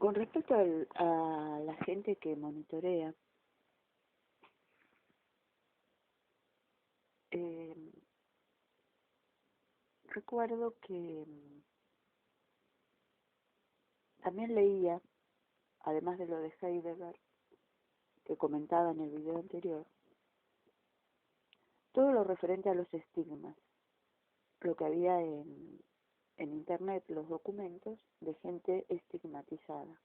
Con respecto a la gente que monitorea, eh, recuerdo que también leía, además de lo de Heidegger, que comentaba en el video anterior, todo lo referente a los estigmas, lo que había en internet, los documentos de gente estigmatizada.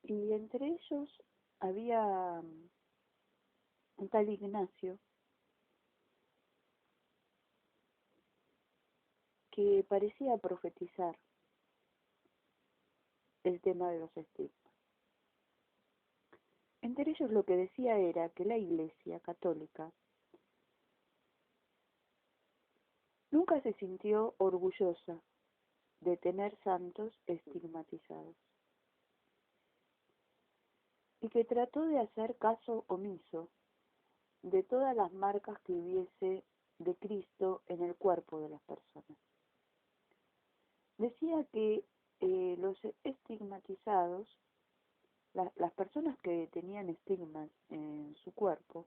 Y entre ellos había un tal Ignacio que parecía profetizar el tema de los estigmas. Entre ellos lo que decía era que la Iglesia católica nunca se sintió orgullosa de tener santos estigmatizados y que trató de hacer caso omiso de todas las marcas que hubiese de Cristo en el cuerpo de las personas. Decía que los estigmatizados, las personas que tenían estigmas en su cuerpo,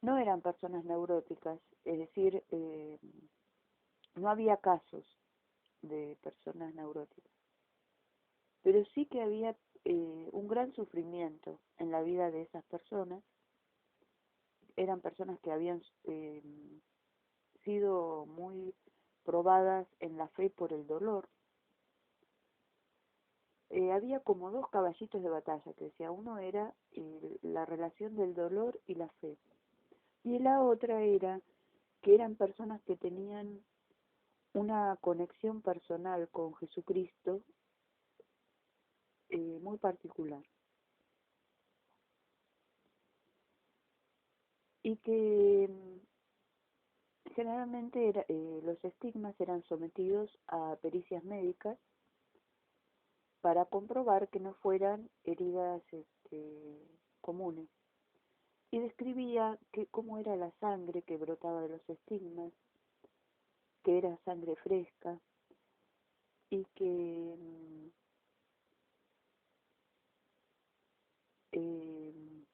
no eran personas neuróticas, es decir, no había casos de personas neuróticas, pero sí que había un gran sufrimiento en la vida de esas personas. Eran personas que habían sido muy probadas en la fe por el dolor. Había como dos caballitos de batalla, que decía, uno era la relación del dolor y la fe, y la otra era que eran personas que tenían una conexión personal con Jesucristo muy particular, y que generalmente los estigmas eran sometidos a pericias médicas para comprobar que no fueran heridas comunes. Y describía cómo era la sangre que brotaba de los estigmas, que era sangre fresca, y que eh,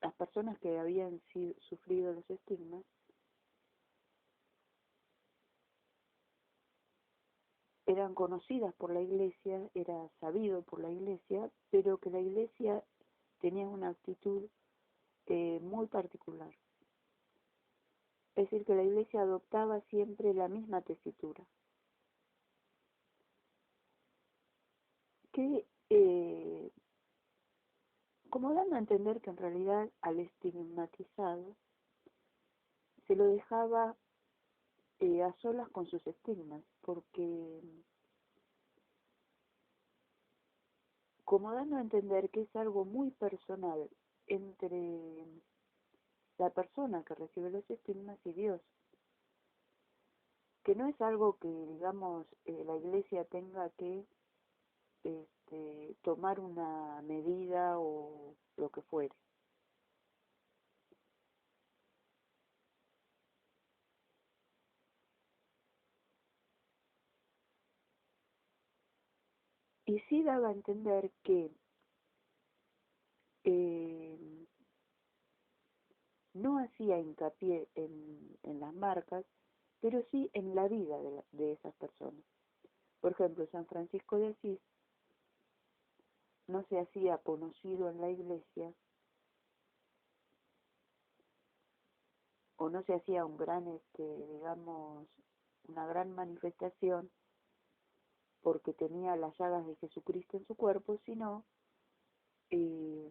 las personas que habían sufrido los estigmas eran conocidas por la Iglesia, era sabido por la Iglesia, pero que la Iglesia tenía una actitud muy particular. Es decir, que la Iglesia adoptaba siempre la misma tesitura, que como dando a entender que en realidad al estigmatizado se lo dejaba a solas con sus estigmas, porque como dando a entender que es algo muy personal entre la persona que recibe los estigmas y Dios, que no es algo que, digamos, la Iglesia tenga que tomar una medida o lo que fuere. Y sí daba a entender que eh, no hacía hincapié en las marcas, pero sí en la vida de esas personas. Por ejemplo, San Francisco de Asís no se hacía conocido en la iglesia o no se hacía un gran, digamos, una gran manifestación porque tenía las llagas de Jesucristo en su cuerpo, sino eh,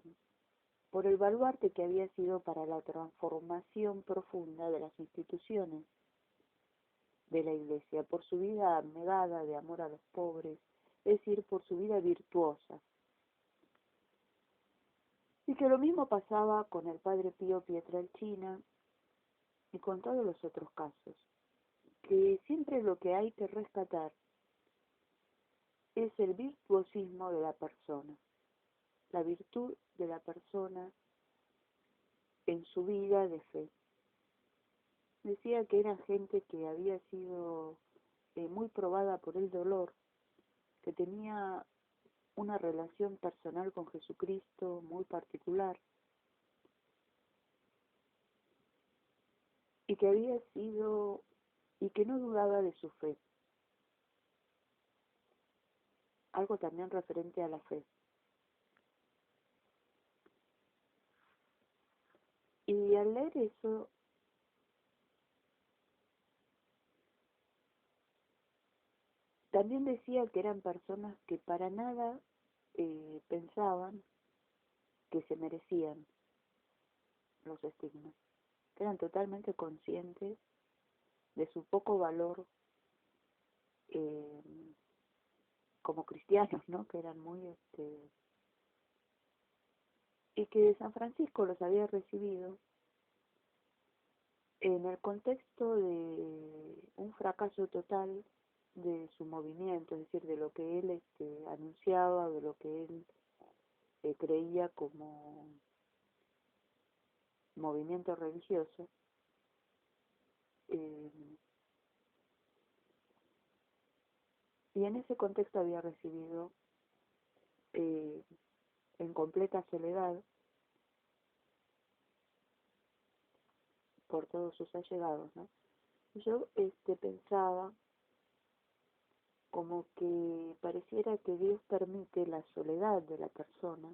por el baluarte que había sido para la transformación profunda de las instituciones de la iglesia, por su vida abnegada de amor a los pobres, es decir, por su vida virtuosa. Y que lo mismo pasaba con el padre Pío Pietrelcina y con todos los otros casos, que siempre lo que hay que rescatar es el virtuosismo de la persona, la virtud de la persona en su vida de fe. Decía que era gente que había sido muy probada por el dolor, que tenía una relación personal con Jesucristo muy particular y que había sido y que no dudaba de su fe. Algo también referente a la fe. Y al leer eso, también decía que eran personas que para nada pensaban que se merecían los estigmas, que eran totalmente conscientes de su poco valor eh, como cristianos, ¿no? Que eran muy y que San Francisco los había recibido en el contexto de un fracaso total de su movimiento, es decir, de lo que él anunciaba, de lo que él creía como movimiento religioso, eh, y en ese contexto había recibido eh, en completa soledad por todos sus allegados, ¿no? Yo pensaba como que pareciera que Dios permite la soledad de la persona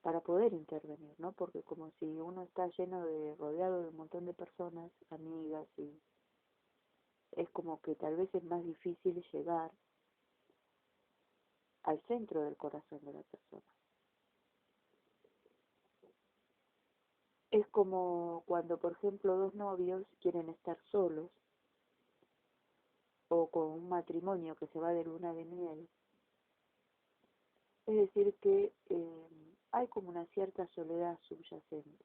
para poder intervenir, ¿no? Porque como si uno está rodeado de un montón de personas, amigas, y es como que tal vez es más difícil llegar al centro del corazón de la persona. Es como cuando, por ejemplo, dos novios quieren estar solos, o con un matrimonio que se va de luna de miel. Es decir, que hay como una cierta soledad subyacente.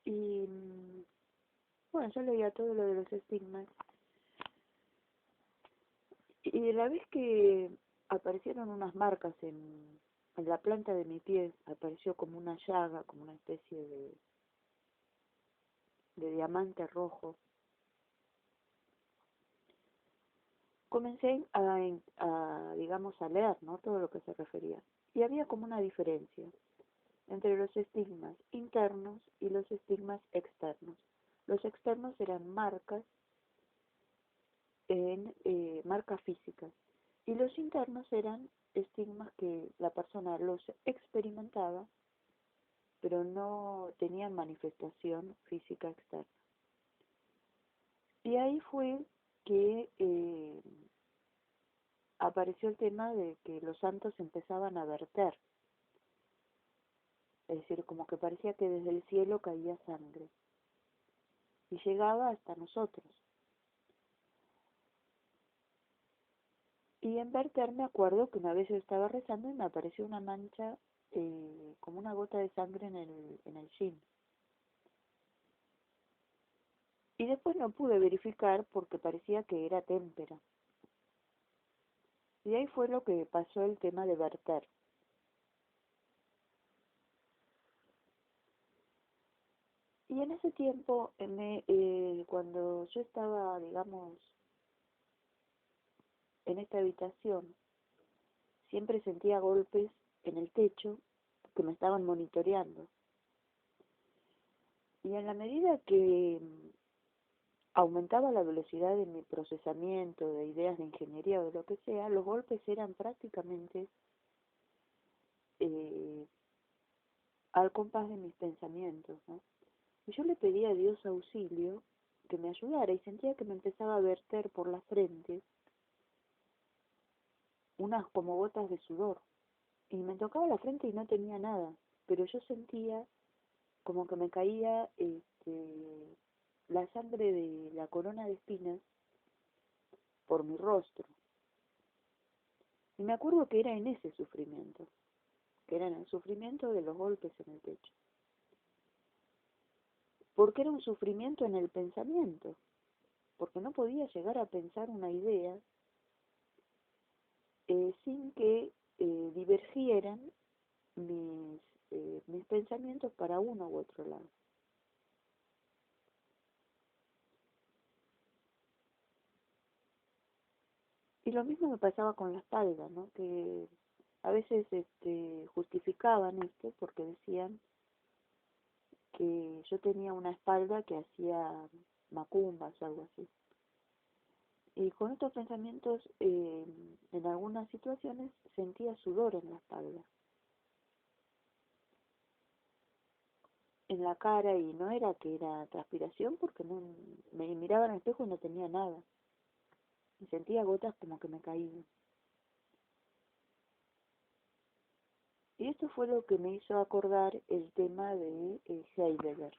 Y bueno, yo leía todo lo de los estigmas, y la vez que aparecieron unas marcas en la planta de mi pie, apareció como una llaga, como una especie de diamante rojo. Comencé digamos, a leer, ¿no? Todo lo que se refería. Y había como una diferencia entre los estigmas internos y los estigmas externos. Los externos eran marcas físicas, y los internos eran estigmas que la persona los experimentaba, pero no tenían manifestación física externa. Y ahí fue que apareció el tema de que los santos empezaban a verter, es decir, como que parecía que desde el cielo caía sangre y llegaba hasta nosotros. Y en verter me acuerdo que una vez yo estaba rezando y me apareció una mancha, como una gota de sangre en el jean. Y después no pude verificar porque parecía que era témpera. Y ahí fue lo que pasó el tema de verter. Y en ese tiempo, cuando yo estaba, digamos, en esta habitación, siempre sentía golpes en el techo que me estaban monitoreando. Y en la medida que aumentaba la velocidad de mi procesamiento de ideas de ingeniería o de lo que sea, los golpes eran prácticamente eh, al compás de mis pensamientos, ¿no? Y yo le pedía a Dios auxilio, que me ayudara, y sentía que me empezaba a verter por la frente unas como gotas de sudor. Y me tocaba la frente y no tenía nada, pero yo sentía como que me caía la sangre de la corona de espinas por mi rostro. Y me acuerdo que era en ese sufrimiento, que era en el sufrimiento de los golpes en el pecho. Porque era un sufrimiento en el pensamiento. porque no podía llegar a pensar una idea sin que divergieran mis pensamientos para uno u otro lado. Y lo mismo me pasaba con la espalda, ¿no? Que a veces justificaban esto porque decían que yo tenía una espalda que hacía macumbas o algo así. Y con estos pensamientos, en algunas situaciones sentía sudor en la espalda, en la cara, y no era que era transpiración porque no, me miraba en el espejo y no tenía nada. Y sentía gotas como que me caían. Y esto fue lo que me hizo acordar el tema de Heidegger.